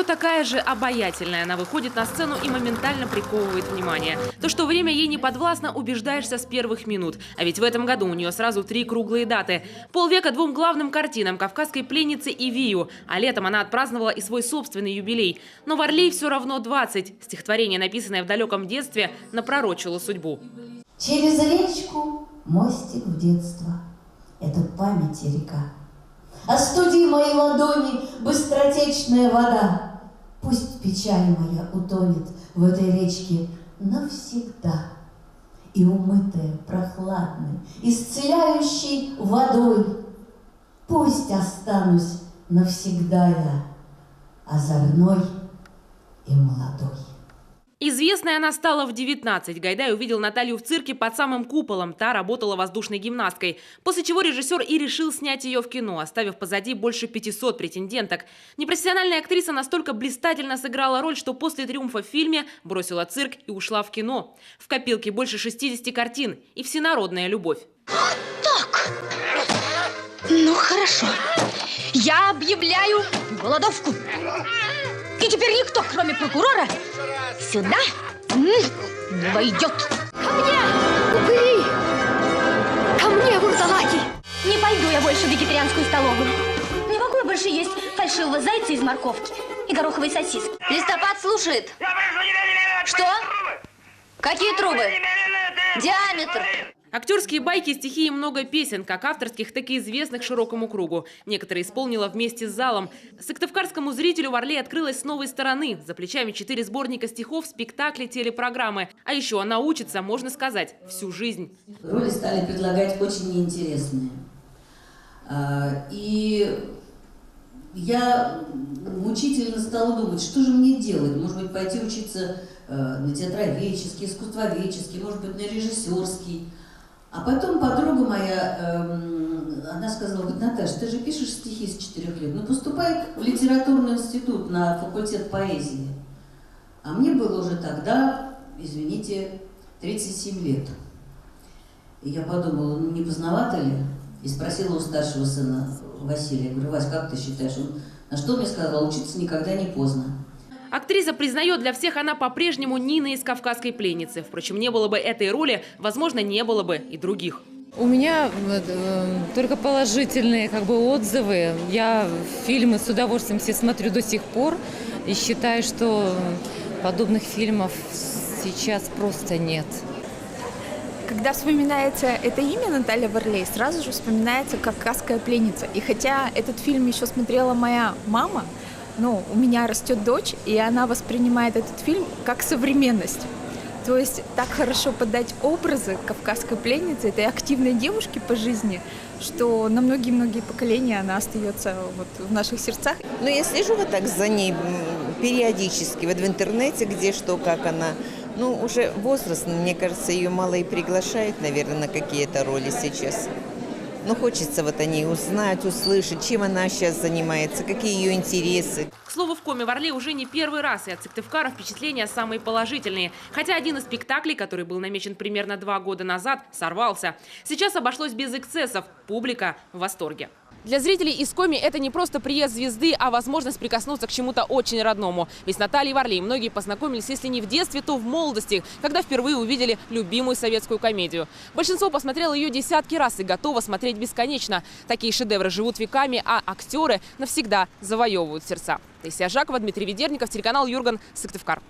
все такая же обаятельная. Она выходит на сцену и моментально приковывает внимание. То, что время ей не подвластно, убеждаешься с первых минут. А ведь в этом году у нее сразу 3 круглые даты. Полвека 2 главным картинам «Кавказской пленнице» и «Вию». А летом она отпраздновала и свой собственный юбилей. Но в «Орле» все равно 20. Стихотворение, написанное в далеком детстве, напророчило судьбу. Через речку мостик в детство. Это памяти река. Остуди мои ладони быстротечная вода. Пусть печаль моя утонет в этой речке навсегда. И умытая прохладной, исцеляющей водой, пусть останусь навсегда я озорной и молодой. Известной она стала в 19. Гайдай увидел Наталью в цирке «Под самым куполом». Та работала воздушной гимнасткой. После чего режиссер и решил снять ее в кино, оставив позади больше 500 претенденток. Непрофессиональная актриса настолько блистательно сыграла роль, что после триумфа в фильме бросила цирк и ушла в кино. В копилке больше 60 картин и всенародная любовь. Так, ну хорошо. Я объявляю голодовку. И теперь никто, кроме прокурора, сюда не войдет. Ко мне, упыри! Ко мне, вурдалаки! Не пойду я больше в вегетарианскую столовую. Не могу я больше есть фальшивого зайца из морковки и гороховой сосиски. Листопад слушает. Что? Какие трубы? Диаметр. Актерские байки и стихи много песен, как авторских, так и известных широкому кругу. Некоторые исполнила вместе с залом. Сыктывкарскому зрителю в «Орле» открылась с новой стороны. За плечами 4 сборника стихов, спектакли, телепрограммы. А еще она учится, можно сказать, всю жизнь. Роли стали предлагать очень неинтересные. И я мучительно стала думать, что же мне делать. Может быть, пойти учиться на театроведческий, искусствоведческий, может быть, на режиссерский. А потом подруга моя, она сказала: говорит, Наташа, ты же пишешь стихи с 4 лет, ну поступай в литературный институт на факультет поэзии. А мне было уже тогда, извините, 37 лет. И я подумала, ну не поздновато ли? И спросила у старшего сына Василия, я говорю: Вась, как ты считаешь? На что он мне сказал: учиться никогда не поздно. Актриса признает, для всех она по-прежнему Нина из «Кавказской пленницы». Впрочем, не было бы этой роли, возможно, не было бы и других. У меня только положительные отзывы. Я фильмы с удовольствием все смотрю до сих пор и считаю, что подобных фильмов сейчас просто нет. Когда вспоминается это имя Наталья Варлей, сразу же вспоминается «Кавказская пленница». И хотя этот фильм еще смотрела моя мама, но у меня растет дочь, и она воспринимает этот фильм как современность. То есть так хорошо подать образы кавказской пленницы, этой активной девушки по жизни, что на многие-многие поколения она остается в наших сердцах. Но я слежу так за ней периодически, в интернете, где что, как она. Ну, уже возраст, мне кажется, ее мало и приглашает, наверное, на какие-то роли сейчас. Но хочется о ней узнать, услышать, чем она сейчас занимается, какие ее интересы. К слову, в коме в «Орле» уже не первый раз, и от Сыктывкара впечатления самые положительные. Хотя один из спектаклей, который был намечен примерно 2 года назад, сорвался. Сейчас обошлось без эксцессов. Публика в восторге. Для зрителей из коми это не просто приезд звезды, а возможность прикоснуться к чему-то очень родному. Ведь с Натальей Варлей многие познакомились, если не в детстве, то в молодости, когда впервые увидели любимую советскую комедию. Большинство посмотрело ее десятки раз и готово смотреть бесконечно. Такие шедевры живут веками, а актеры навсегда завоевывают сердца. Таисия Жакова, Дмитрий Ведерников, телеканал Юрган, Сыктывкар.